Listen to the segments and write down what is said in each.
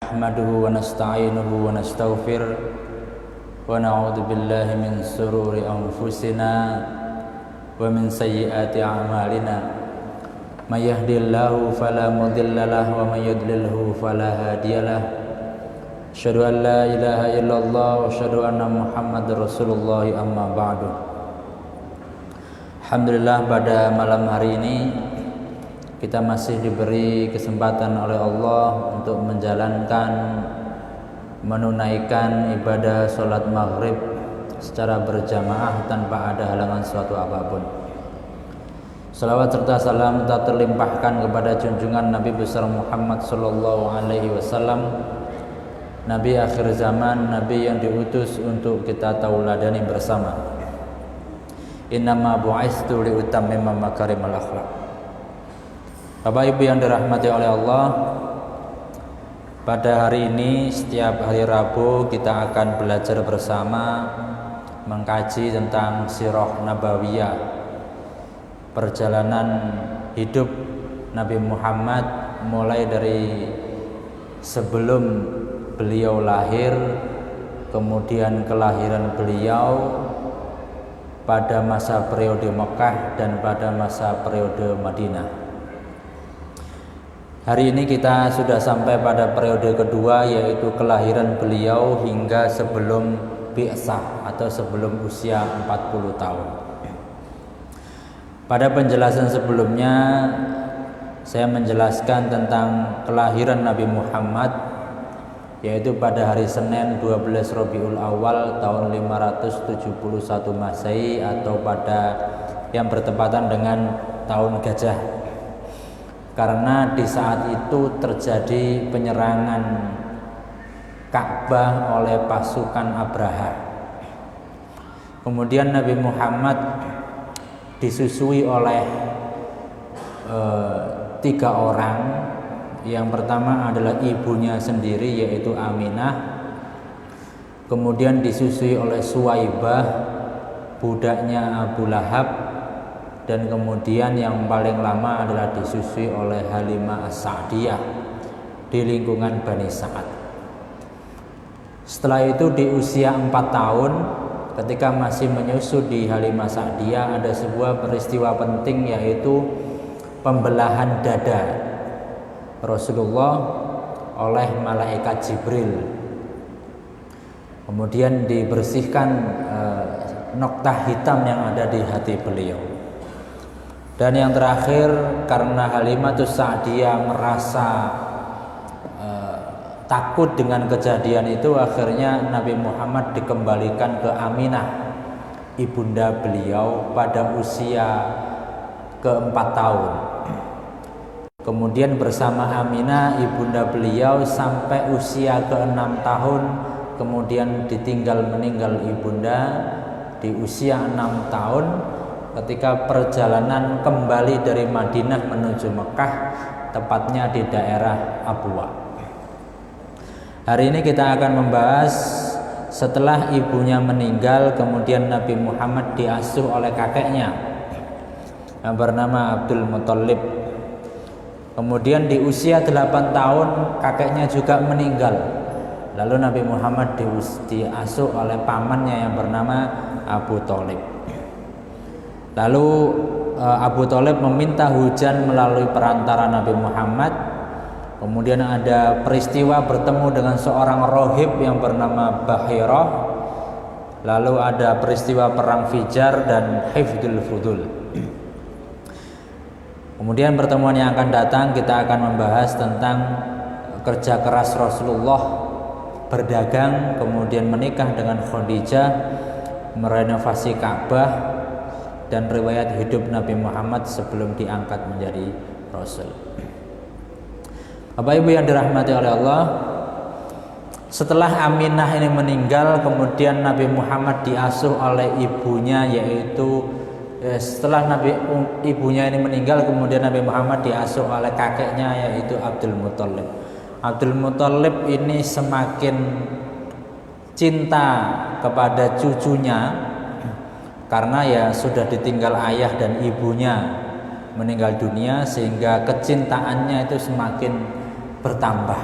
Nahmaduhu wa nasta'inuhu wa nastaghfir wa na'udzu billahi min sururi anfusina wa min sayyiati a'malina may yahdihillahu fala mudhillalah wa may yudlilhu fala hadiyalah asyhadu an la ilaha illallah wa asyhadu anna muhammadar rasulullah amma ba'du. Alhamdulillah, pada malam hari ini kita masih diberi kesempatan oleh Allah untuk menunaikan ibadah sholat maghrib secara berjamaah tanpa ada halangan suatu apapun. Salawat serta salam tak terlimpahkan kepada junjungan Nabi besar Muhammad sallallahu alaihi wasallam, Nabi akhir zaman, Nabi yang diutus untuk kita tauladani bersama. Innama bu'istu liutammima makarimal akhlaq. Bapak Ibu yang dirahmati oleh Allah, pada hari ini setiap hari Rabu kita akan belajar bersama mengkaji tentang sirah nabawiyah, perjalanan hidup Nabi Muhammad mulai dari sebelum beliau lahir, kemudian kelahiran beliau, pada masa periode Mekah dan pada masa periode Madinah. Hari ini kita sudah sampai pada periode kedua, yaitu kelahiran beliau hingga sebelum bi'tsah atau sebelum usia 40 tahun. Pada penjelasan sebelumnya saya menjelaskan tentang kelahiran Nabi Muhammad, yaitu pada hari Senin 12 Rabiul Awal tahun 571 Masehi atau pada yang bertepatan dengan tahun gajah. Karena di saat itu terjadi penyerangan Ka'bah oleh pasukan Abraha. Kemudian Nabi Muhammad disusui oleh 3 orang. Yang pertama adalah ibunya sendiri, yaitu Aminah. Kemudian disusui oleh Suwaibah, budaknya Abu Lahab. Dan kemudian yang paling lama adalah disusui oleh Halimah As-Sa'diyah di lingkungan Bani Sa'ad. Setelah itu di usia 4 tahun, ketika masih menyusu di Halimah Sa'diyah, ada sebuah peristiwa penting, yaitu pembelahan dada Rasulullah oleh malaikat Jibril. Kemudian dibersihkan noktah hitam yang ada di hati beliau. Dan yang terakhir, karena Halimatus Sa'diyah merasa takut dengan kejadian itu, akhirnya Nabi Muhammad dikembalikan ke Aminah, ibunda beliau, pada usia ke-4 tahun. Kemudian bersama Aminah, ibunda beliau, sampai usia ke-6 tahun. Kemudian meninggal ibunda di usia 6 tahun, ketika perjalanan kembali dari Madinah menuju Mekah, tepatnya di daerah Abwa. Hari ini kita akan membahas setelah ibunya meninggal, kemudian Nabi Muhammad diasuh oleh kakeknya yang bernama Abdul Muthalib. Kemudian di usia 8 tahun kakeknya juga meninggal. Lalu Nabi Muhammad diasuh oleh pamannya yang bernama Abu Thalib. Lalu Abu Thalib meminta hujan melalui perantara Nabi Muhammad. Kemudian ada peristiwa bertemu dengan seorang rohib yang bernama Bahirah. Lalu ada peristiwa perang Fijar dan Hifdul Fudul. Kemudian pertemuan yang akan datang kita akan membahas tentang kerja keras Rasulullah berdagang, kemudian menikah dengan Khadijah, merenovasi Ka'bah, dan riwayat hidup Nabi Muhammad sebelum diangkat menjadi Rasul. Bapak Ibu yang dirahmati oleh Allah, setelah Aminah ini meninggal, kemudian Nabi Muhammad diasuh oleh ibunya, yaitu ibunya ini meninggal, kemudian Nabi Muhammad diasuh oleh kakeknya, yaitu Abdul Muthalib. Abdul Muthalib ini semakin cinta kepada cucunya, karena ya sudah ditinggal ayah dan ibunya meninggal dunia, sehingga kecintaannya itu semakin bertambah.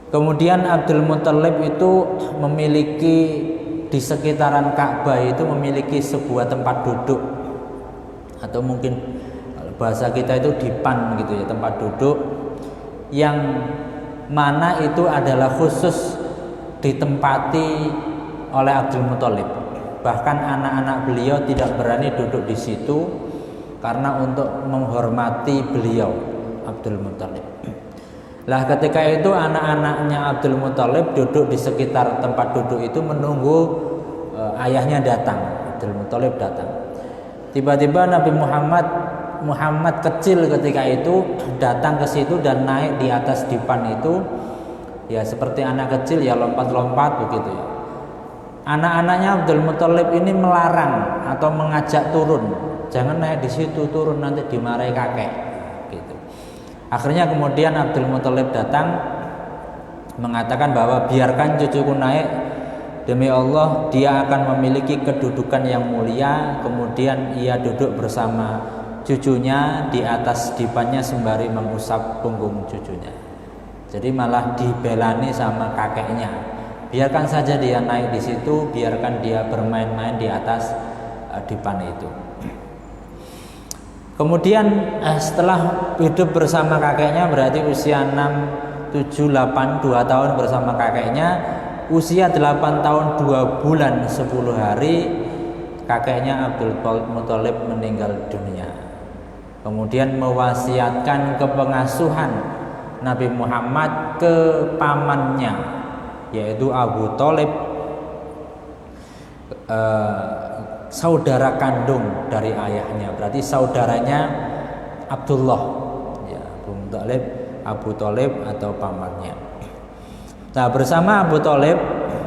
Kemudian Abdul Muthalib itu memiliki di sekitaran Ka'bah itu memiliki sebuah tempat duduk, atau mungkin bahasa kita itu dipan gitu ya, tempat duduk yang mana itu adalah khusus ditempati oleh Abdul Muthalib. Bahkan anak-anak beliau tidak berani duduk di situ karena untuk menghormati beliau Abdul Muthalib. Lah ketika itu anak-anaknya Abdul Muthalib duduk di sekitar tempat duduk itu menunggu ayahnya datang. Abdul Muthalib datang. Tiba-tiba Nabi Muhammad kecil ketika itu datang ke situ dan naik di atas dipan itu, ya seperti anak kecil ya, lompat-lompat begitu ya. Anak-anaknya Abdul Muthalib ini melarang atau mengajak turun, jangan naik di situ, turun nanti dimarahi kakek. Gitu. Akhirnya kemudian Abdul Muthalib datang mengatakan bahwa biarkan cucuku naik, demi Allah dia akan memiliki kedudukan yang mulia. Kemudian ia duduk bersama cucunya di atas dipannya sembari mengusap punggung cucunya. Jadi malah dibelani sama kakeknya. Biarkan saja dia naik di situ, biarkan dia bermain-main di atas dipan itu. Kemudian setelah hidup bersama kakeknya, berarti usia 6, 7, 8, 2 tahun bersama kakeknya, usia 8 tahun 2 bulan 10 hari kakeknya Abdul Muthalib meninggal dunia. Kemudian mewasiatkan kepengasuhan Nabi Muhammad ke pamannya, yaitu Abu Thalib, saudara kandung dari ayahnya, berarti saudaranya Abdullah, ya, Abu Thalib atau pamannya. Nah, bersama Abu Thalib,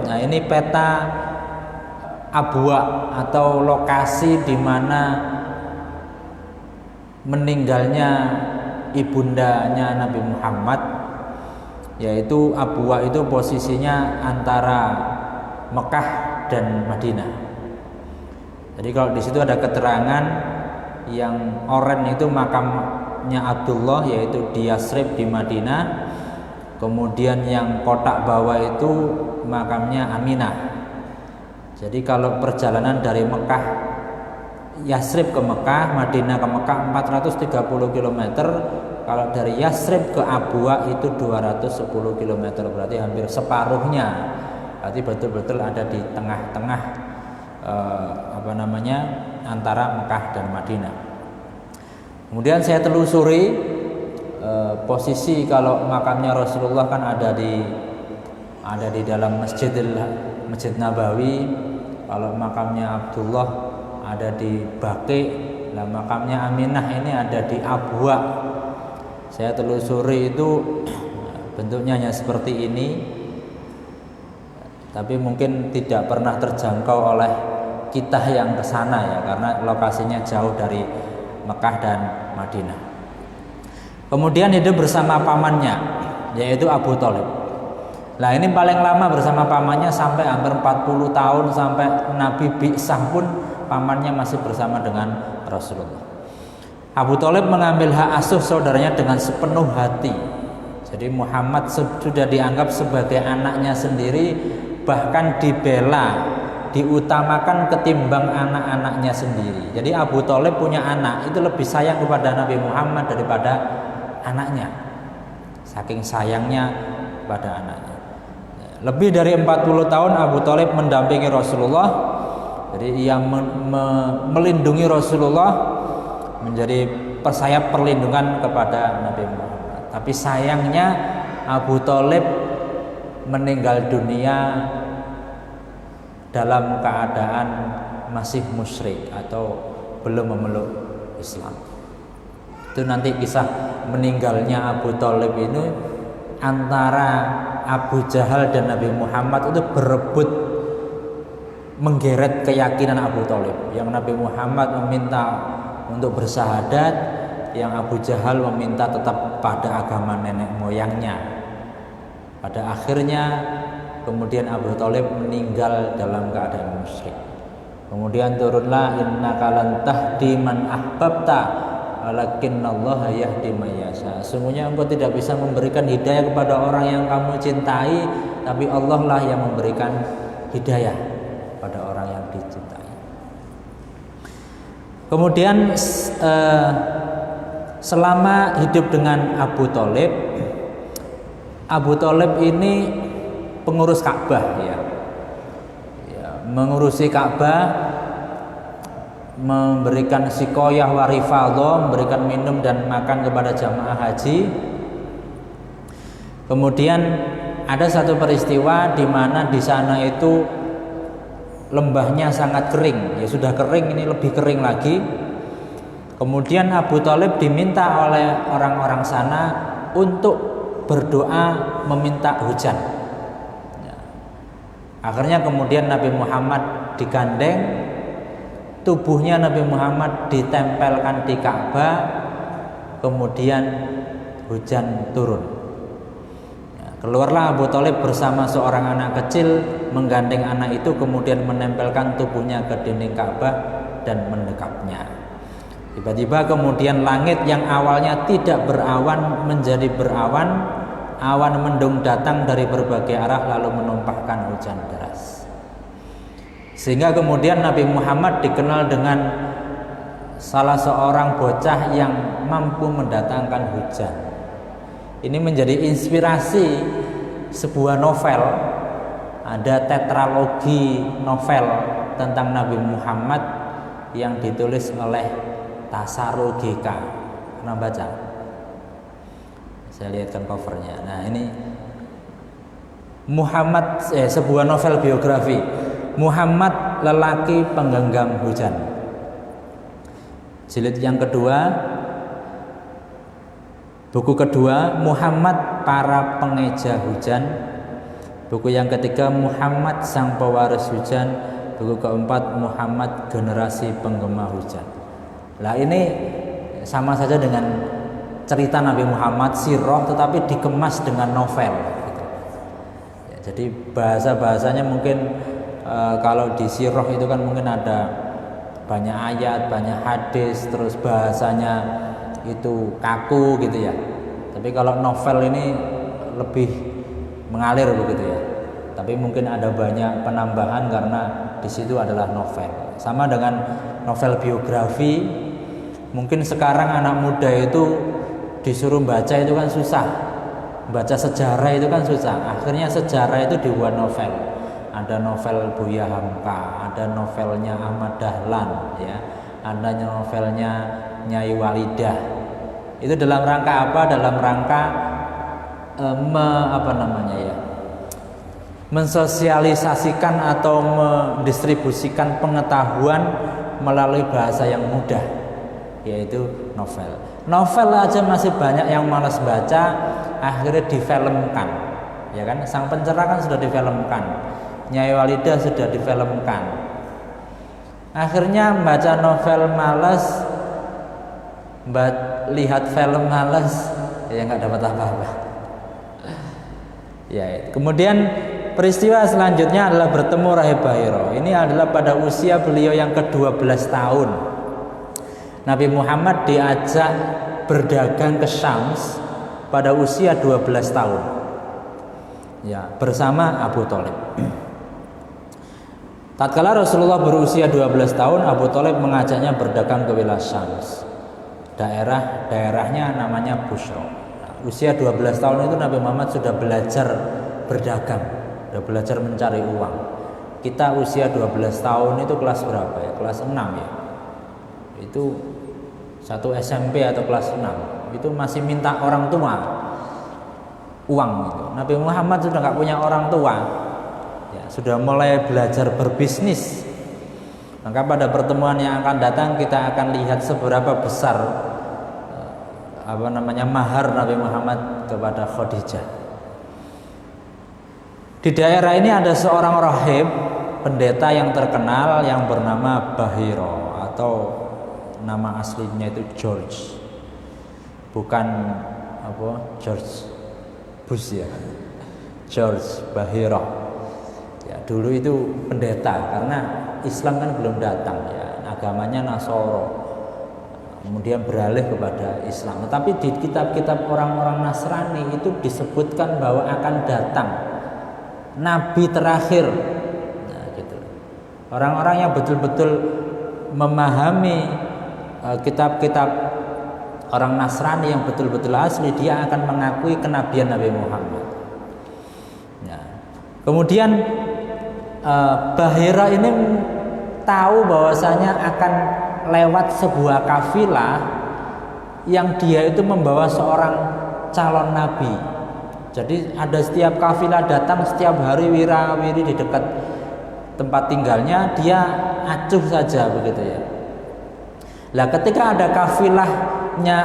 nah ini peta Abwa atau lokasi di mana meninggalnya ibundanya Nabi Muhammad, yaitu Abwa itu posisinya antara Mekah dan Madinah. Jadi kalau di situ ada keterangan yang oranye itu makamnya Abdullah, yaitu di Yasrib di Madinah. Kemudian yang kotak bawah itu makamnya Aminah. Jadi kalau perjalanan dari Mekah Yasrib ke Mekah, Madinah ke Mekah 430 km. Kalau dari Yasrib ke Abwa itu 210 km, berarti hampir separuhnya. Berarti betul-betul ada di tengah-tengah antara Mekah dan Madinah. Kemudian saya telusuri posisi kalau makamnya Rasulullah kan ada di dalam Masjid Nabawi. Kalau makamnya Abdullah ada di Baqi. Nah, makamnya Aminah ini ada di Abwa. Saya telusuri itu bentuknya hanya seperti ini, tapi mungkin tidak pernah terjangkau oleh kita yang ke sana ya, karena lokasinya jauh dari Mekah dan Madinah. Kemudian hidup bersama pamannya, yaitu Abu Thalib. Nah, ini paling lama bersama pamannya sampai hampir 40 tahun, sampai Nabi Bi'sah pun pamannya masih bersama dengan Rasulullah. Abu Thalib mengambil hak asuh saudaranya dengan sepenuh hati. Jadi Muhammad sudah dianggap sebagai anaknya sendiri, bahkan dibela, diutamakan ketimbang anak-anaknya sendiri. Jadi Abu Thalib punya anak, itu lebih sayang kepada Nabi Muhammad daripada anaknya. Saking sayangnya pada anaknya. Lebih dari 40 tahun Abu Thalib mendampingi Rasulullah. Jadi ia melindungi Rasulullah, menjadi sayap perlindungan kepada Nabi Muhammad. Tapi sayangnya Abu Thalib meninggal dunia dalam keadaan masih musyrik atau belum memeluk Islam. Itu nanti kisah meninggalnya Abu Thalib ini antara Abu Jahal dan Nabi Muhammad itu berebut menggeret keyakinan Abu Thalib. Yang Nabi Muhammad meminta untuk bersahadat, yang Abu Jahal meminta tetap pada agama nenek moyangnya. Pada akhirnya kemudian Abu Thalib meninggal dalam keadaan musyrik. Kemudian turunlah innaka lan tahdi man ahbabta Walakinnallaha yahdi may yasha. Sungguhnya engkau tidak bisa memberikan hidayah kepada orang yang kamu cintai, tapi Allah lah yang memberikan hidayah pada orang yang dicintai. Kemudian selama hidup dengan Abu Thalib ini pengurus Ka'bah ya, mengurusi Ka'bah, memberikan sikoyah warifadho, memberikan minum dan makan kepada jamaah haji. Kemudian ada satu peristiwa di mana di sana itu lembahnya sangat kering, ya sudah kering, ini lebih kering lagi. Kemudian Abu Thalib diminta oleh orang-orang sana untuk berdoa meminta hujan. Akhirnya kemudian Nabi Muhammad digandeng, tubuhnya Nabi Muhammad ditempelkan di Ka'bah, kemudian hujan turun. Keluarlah Abu Thalib bersama seorang anak kecil, menggandeng anak itu, kemudian menempelkan tubuhnya ke dinding Ka'bah dan mendekapnya. Tiba-tiba kemudian langit yang awalnya tidak berawan menjadi berawan, awan mendung datang dari berbagai arah lalu menumpahkan hujan deras. Sehingga kemudian Nabi Muhammad dikenal dengan salah seorang bocah yang mampu mendatangkan hujan. Ini menjadi inspirasi sebuah novel. Ada tetralogi novel tentang Nabi Muhammad yang ditulis oleh Tasarruf GK. Pernah baca? Saya lihatkan covernya. Nah ini Muhammad, sebuah novel biografi Muhammad lelaki penggenggam hujan. Jilid yang kedua, buku kedua Muhammad para pengeja hujan. Buku yang ketiga Muhammad sang pewaris hujan. Buku keempat Muhammad generasi penggema hujan. Nah ini sama saja dengan cerita Nabi Muhammad sirah, tetapi dikemas dengan novel gitu. Ya, jadi bahasanya mungkin kalau di sirah itu kan mungkin ada banyak ayat, banyak hadis, terus bahasanya itu kaku gitu ya. Tapi kalau novel ini lebih mengalir begitu ya. Tapi mungkin ada banyak penambahan karena di situ adalah novel. Sama dengan novel biografi, mungkin sekarang anak muda itu disuruh baca itu kan susah. Baca sejarah itu kan susah. Akhirnya sejarah itu dibuat novel. Ada novel Buya Hamka, ada novelnya Ahmad Dahlan, ya, ada novelnya Nyai Walidah. Itu dalam rangka apa? Dalam rangka mensosialisasikan atau mendistribusikan pengetahuan melalui bahasa yang mudah, yaitu novel. Novel aja masih banyak yang malas baca, akhirnya difilmkan, ya kan? Sang Pencera kan sudah difilmkan. Nyai Walidah sudah difilmkan. Akhirnya baca novel malas, lihat film malas, ya nggak dapat apa-apa. Ya, kemudian peristiwa selanjutnya adalah bertemu Rahib Bahiro. Ini adalah pada usia beliau yang ke-12 tahun. Nabi Muhammad diajak berdagang ke Syams pada usia 12 tahun. Ya, bersama Abu Thalib. Tatkala Rasulullah berusia 12 tahun, Abu Thalib mengajaknya berdagang ke wilayah Syams. Daerahnya namanya Busra. Usia 12 tahun itu Nabi Muhammad sudah belajar berdagang, sudah belajar mencari uang. Kita usia 12 tahun itu kelas berapa ya? Kelas 6 ya. Itu satu SMP atau kelas 6. Itu masih minta orang tua uang gitu. Nabi Muhammad sudah nggak punya orang tua. Ya, sudah mulai belajar berbisnis. Maka pada pertemuan yang akan datang kita akan lihat seberapa besar mahar Nabi Muhammad kepada Khadijah. Di daerah ini ada seorang rahib, pendeta yang terkenal yang bernama Bahiro, atau nama aslinya itu George. Bukan George Bush ya. George Bahiro. Ya, dulu itu pendeta karena Islam kan belum datang ya, agamanya Nasoro. kemudian beralih kepada Islam. Tetapi di kitab-kitab orang-orang Nasrani itu disebutkan bahwa akan datang nabi terakhir. Nah, gitu. Orang-orang yang betul-betul memahami kitab-kitab orang Nasrani yang betul-betul asli, dia akan mengakui kenabian Nabi Muhammad. Ya. Kemudian Bahira ini tahu bahwasanya akan lewat sebuah kafilah yang dia itu membawa seorang calon nabi. Jadi ada setiap kafilah datang setiap hari wirawiri di dekat tempat tinggalnya, dia acuh saja begitu ya. Lah ketika ada kafilahnya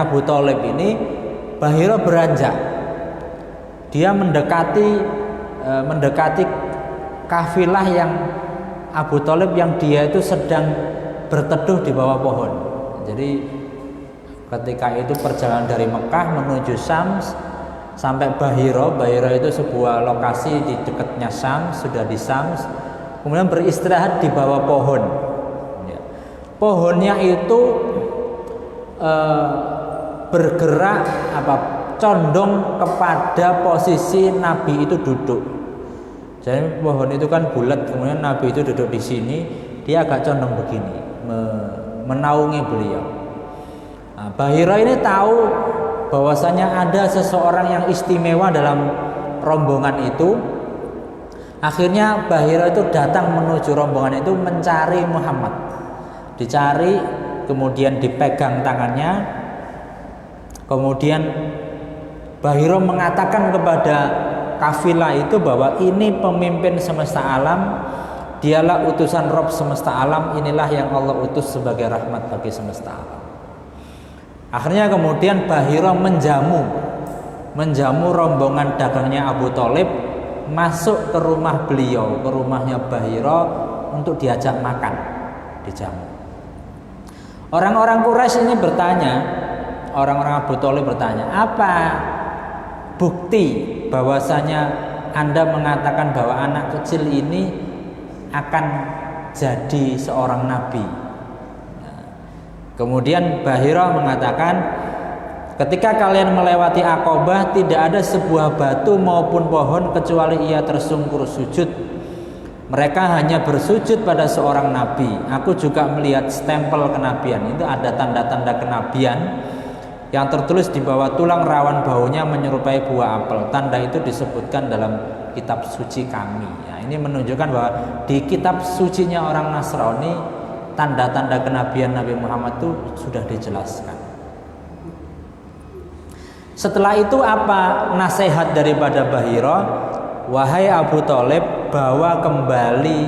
Abu Thalib ini, Bahira beranjak. Dia mendekati kafilah yang Abu Thalib yang dia itu sedang berteduh di bawah pohon. Jadi ketika itu perjalanan dari Mekah menuju Syams sampai Bahira itu sebuah lokasi di dekatnya Syams, sudah di Syams, kemudian beristirahat di bawah pohon. Ya. Pohonnya itu bergerak condong kepada posisi Nabi itu duduk. Jadi pohon itu kan bulat, kemudian Nabi itu duduk di sini, dia agak condong begini, menaungi beliau. Nah, Bahira ini tahu bahwasanya ada seseorang yang istimewa dalam rombongan itu. Akhirnya Bahira itu datang menuju rombongan itu mencari Muhammad. Dicari, kemudian dipegang tangannya. Kemudian Bahira mengatakan kepada kafilah itu bahwa ini pemimpin semesta alam, dialah utusan Rabb semesta alam, inilah yang Allah utus sebagai rahmat bagi semesta alam. Akhirnya kemudian Bahira menjamu rombongan dagangnya Abu Thalib, masuk ke rumah beliau, ke rumahnya Bahira untuk diajak makan, dijamu. Orang-orang Quraisy ini bertanya, orang-orang Abu Thalib bertanya, apa bukti bahwasanya Anda mengatakan bahwa anak kecil ini akan jadi seorang nabi? Kemudian Bahira mengatakan, ketika kalian melewati Aqabah, tidak ada sebuah batu maupun pohon kecuali ia tersungkur sujud. Mereka hanya bersujud pada seorang nabi. Aku juga melihat stempel kenabian. Itu ada tanda-tanda kenabian yang tertulis di bawah tulang rawan bahunya menyerupai buah apel. Tanda itu disebutkan dalam kitab suci kami. Ya, ini menunjukkan bahwa di kitab sucinya orang Nasrani, tanda-tanda kenabian Nabi Muhammad itu sudah dijelaskan. Setelah itu apa nasihat daripada Bahira? Wahai Abu Thalib, bawa kembali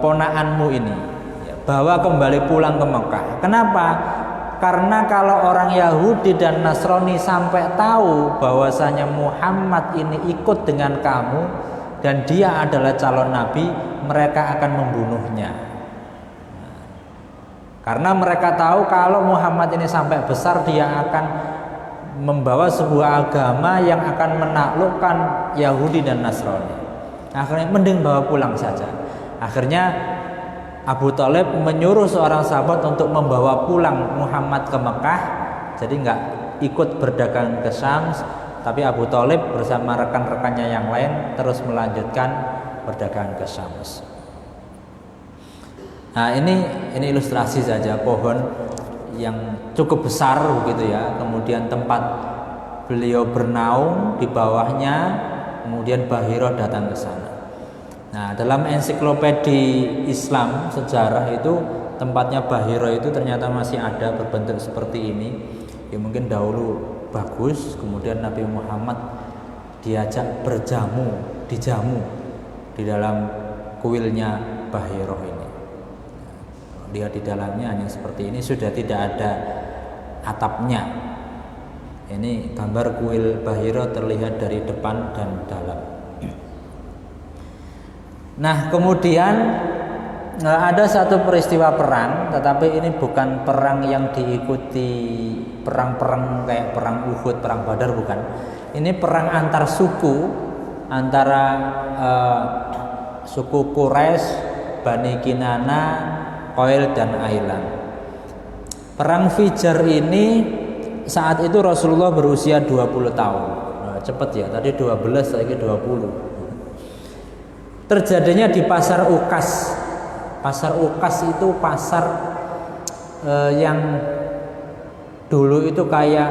ponakanmu ini, bawa kembali pulang ke Mekah. Kenapa? Karena kalau orang Yahudi dan Nasrani sampai tahu bahwasanya Muhammad ini ikut dengan kamu dan dia adalah calon nabi, mereka akan membunuhnya. Karena mereka tahu kalau Muhammad ini sampai besar, dia akan membawa sebuah agama yang akan menaklukkan Yahudi dan Nasrani. Akhirnya mending bawa pulang saja. Akhirnya Abu Thalib menyuruh seorang sahabat untuk membawa pulang Muhammad ke Mekah. Jadi nggak ikut berdagang ke Syams, tapi Abu Thalib bersama rekan-rekannya yang lain terus melanjutkan berdagang ke Syams. Nah, ini ilustrasi saja pohon yang cukup besar begitu ya. Kemudian tempat beliau bernaung di bawahnya, kemudian Bahira datang ke sana. Nah, dalam ensiklopedi Islam sejarah itu tempatnya Bahira itu ternyata masih ada berbentuk seperti ini. Ya mungkin dahulu bagus, kemudian Nabi Muhammad diajak dijamu di dalam kuilnya Bahira ini. Lihat di dalamnya hanya seperti ini, sudah tidak ada atapnya. Ini gambar kuil Bahira terlihat dari depan dan dalam. Nah, kemudian ada satu peristiwa perang, tetapi ini bukan perang yang diikuti perang-perang kayak perang Uhud, perang Badar, bukan. Ini perang antar suku, antara suku Quraisy, Bani Kinana Qail dan Ailan. Perang Fijar ini saat itu Rasulullah berusia 20 tahun. Nah, cepet ya, tadi 12, lagi 20. Terjadinya di Pasar Ukas. Pasar Ukas itu pasar yang dulu itu kayak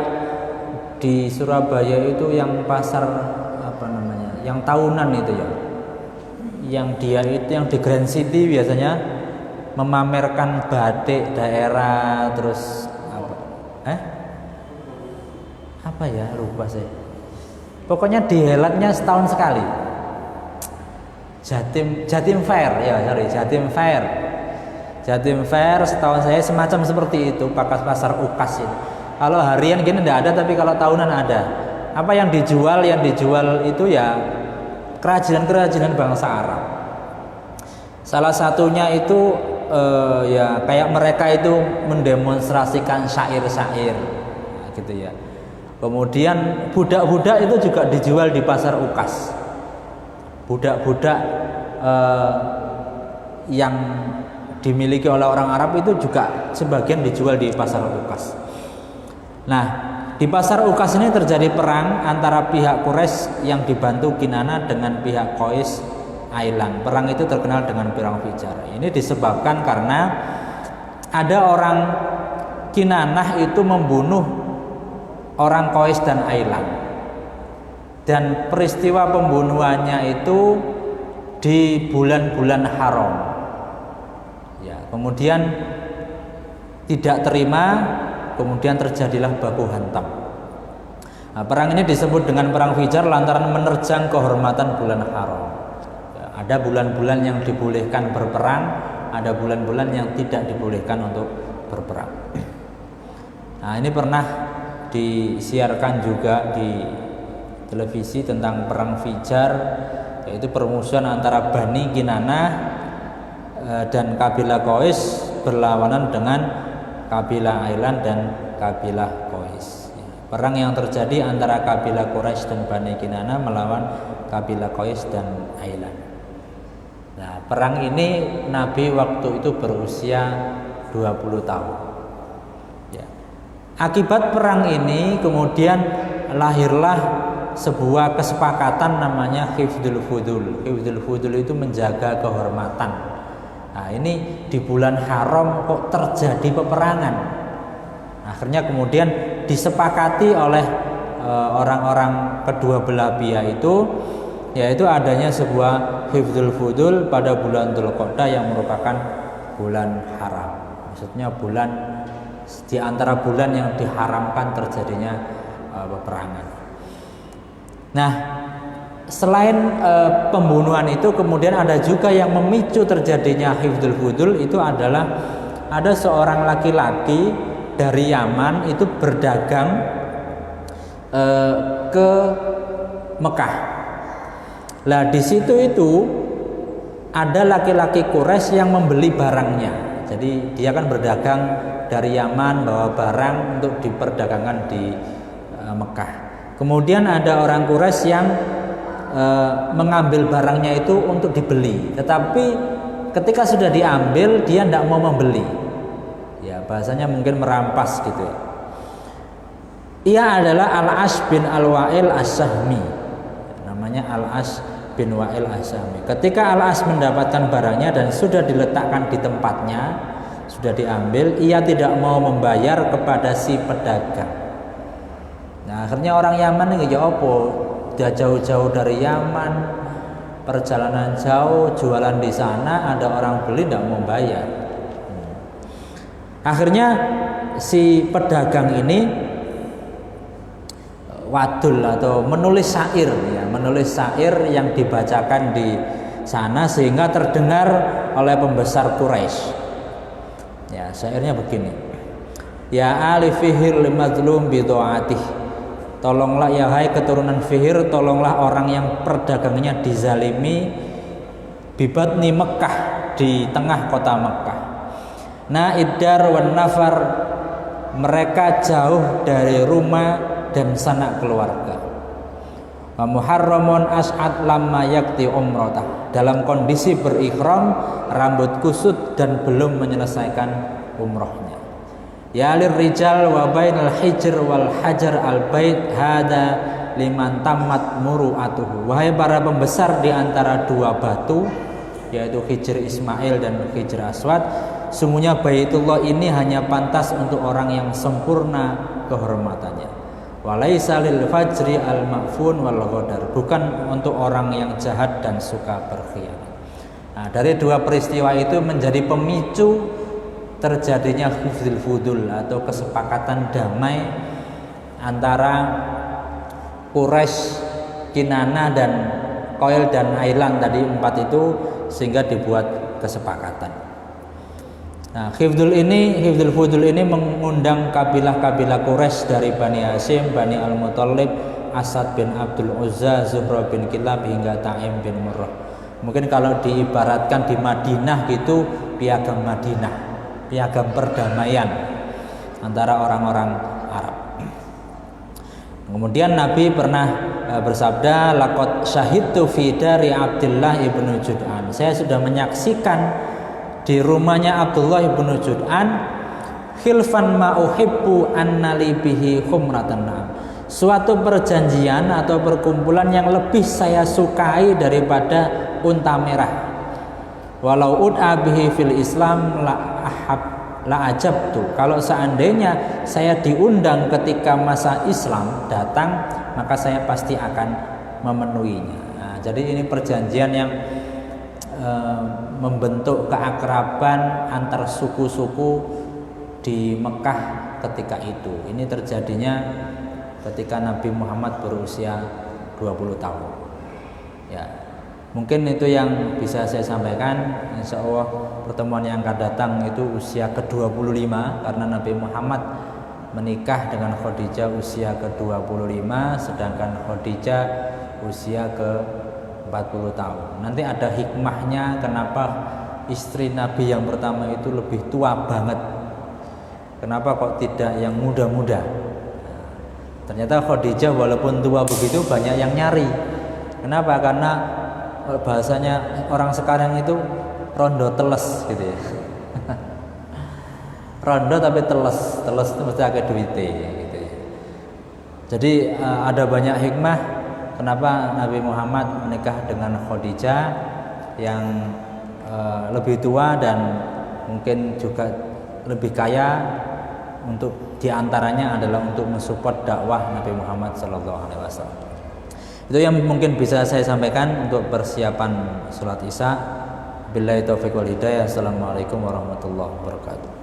di Surabaya itu yang pasar apa namanya, yang tahunan itu ya, yang dia itu yang di Grand City biasanya memamerkan batik daerah, terus apa ya, lupa sih, pokoknya dihelatnya setahun sekali. Jatim Fair ya, Jatim Fair setahun saya semacam seperti itu, pasar Ukas itu. Kalau harian gini tidak ada, tapi kalau tahunan ada. Apa yang dijual? Yang dijual itu ya kerajinan bangsa Arab. Salah satunya itu ya kayak mereka itu mendemonstrasikan syair-syair, gitu ya. Kemudian budak-budak itu juga dijual di pasar Ukas. Budak-budak yang dimiliki oleh orang Arab itu juga sebagian dijual di pasar Ukas. Nah, di pasar Ukas ini terjadi perang antara pihak Quraisy yang dibantu Kinanah dengan pihak Qais Ailan. Perang itu terkenal dengan perang Fijar. Ini disebabkan karena ada orang Kinanah itu membunuh orang Qais dan Ailan. Dan peristiwa pembunuhannya itu di bulan-bulan haram. Ya, kemudian tidak terima, kemudian terjadilah baku hantam. Nah, perang ini disebut dengan perang Fijar lantaran menerjang kehormatan bulan haram. Ya, ada bulan-bulan yang dibolehkan berperang, ada bulan-bulan yang tidak dibolehkan untuk berperang. Nah, ini pernah disiarkan juga di televisi tentang perang Fijar, yaitu permusuhan antara Bani Kinanah dan kabilah Qais berlawanan dengan kabilah Ailan dan kabilah Qais. Perang yang terjadi antara kabilah Quraisy dan Bani Kinanah melawan kabilah Qais dan Ailan. Nah, perang ini Nabi waktu itu berusia 20 tahun. Ya. Akibat perang ini kemudian lahirlah sebuah kesepakatan namanya Hifdzul Fudul. Hifdzul Fudul itu menjaga kehormatan. Nah, ini di bulan haram kok terjadi peperangan. Akhirnya kemudian disepakati oleh orang-orang kedua belah pihak itu, yaitu adanya sebuah Hifdzul Fudul pada bulan Dzulqa'dah yang merupakan bulan haram. Maksudnya bulan di antara bulan yang diharamkan terjadinya peperangan. Nah, selain pembunuhan itu kemudian ada juga yang memicu terjadinya Hifdzul Fudul, itu adalah ada seorang laki-laki dari Yaman itu berdagang ke Mekah. Lah di situ itu ada laki-laki Quraisy yang membeli barangnya. Jadi dia kan berdagang dari Yaman bawa barang untuk diperdagangkan di Mekah. Kemudian ada orang Quraisy yang mengambil barangnya itu untuk dibeli, tetapi ketika sudah diambil dia tidak mau membeli. Ya, bahasanya mungkin merampas gitu ya. Ia adalah Al-As bin Al-Wa'il As-Sahmi. Namanya Al-As bin Wa'il As-Sahmi. Ketika Al-As mendapatkan barangnya dan sudah diletakkan di tempatnya, sudah diambil, ia tidak mau membayar kepada si pedagang. Nah, akhirnya orang Yaman ini ya apa? Dia jauh-jauh dari Yaman, perjalanan jauh, jualan di sana, ada orang beli tidak mau bayar. Akhirnya si pedagang ini wadul atau menulis syair, ya, menulis syair yang dibacakan di sana sehingga terdengar oleh pembesar Quraisy. Ya, syairnya begini. Ya ali fihir limadlum bidoatih. Tolonglah ya hai keturunan Fihir, tolonglah orang yang perdagangannya dizalimi bibatni Mekah, di tengah kota Mekah. Nah idar wan nafar, mereka jauh dari rumah dan sanak keluarga. Wa muharramun as'ad lamma yakti umrotah. Dalam kondisi berihram, rambut kusut dan belum menyelesaikan umrohnya. Ya lirrijal wa bainal hijr wal hajar al bait hada liman tamat muru'atuhu. Wahai para pembesar di antara dua batu, yaitu Hijr Ismail dan Hijr Aswad, sungguhnya Baitullah ini hanya pantas untuk orang yang sempurna kehormatannya. Walaisa lil fajri al ma'fun wal ghadar, bukan untuk orang yang jahat dan suka berkhianat. Nah, dari dua peristiwa itu menjadi pemicu terjadinya hufdzul fudul atau kesepakatan damai antara Quraisy, Kinana dan Qail dan Ailan tadi empat itu, sehingga dibuat kesepakatan. Nah, hifdzul fudul ini mengundang kabilah-kabilah Quraisy dari Bani Hashim, Bani Al-Muttalib, Asad bin Abdul Uzza, Zuhra bin Kilab hingga Ta'im bin Murrah. Mungkin kalau diibaratkan di Madinah gitu, piagam Madinah, piagam perdamaian antara orang-orang Arab. Kemudian Nabi pernah bersabda, laqad syahidtu fi dari Abdullah ibnu Jud'an. Saya sudah menyaksikan di rumahnya Abdullah ibnu Jud'an khilfan ma uhibbu annali bihi khumratan na'am. Suatu perjanjian atau perkumpulan yang lebih saya sukai daripada unta merah. Walau ud'a bihi fil Islam la ajabtu. Kalau seandainya saya diundang ketika masa Islam datang, maka saya pasti akan memenuhinya. Nah, jadi ini perjanjian yang membentuk keakraban antar suku-suku di Mekah ketika itu. Ini terjadinya ketika Nabi Muhammad berusia 20 tahun. Ya, mungkin itu yang bisa saya sampaikan. Insya Allah pertemuan yang akan datang itu usia ke-25, karena Nabi Muhammad menikah dengan Khadijah usia ke-25, sedangkan Khadijah usia ke-40 tahun. Nanti ada hikmahnya kenapa istri Nabi yang pertama itu lebih tua banget. Kenapa kok tidak yang muda-muda? Ternyata Khadijah walaupun tua begitu banyak yang nyari. Kenapa? Karena bahasanya orang sekarang itu rondo teles gitu ya. Rondo tapi teles itu mesti agak duite gitu ya. Jadi ada banyak hikmah kenapa Nabi Muhammad menikah dengan Khadijah yang lebih tua dan mungkin juga lebih kaya. Untuk diantaranya adalah untuk mensupport dakwah Nabi Muhammad SAW. Itu yang mungkin bisa saya sampaikan untuk persiapan sholat Isya. Billahi taufiq wal hidayah. Assalamualaikum warahmatullahi wabarakatuh.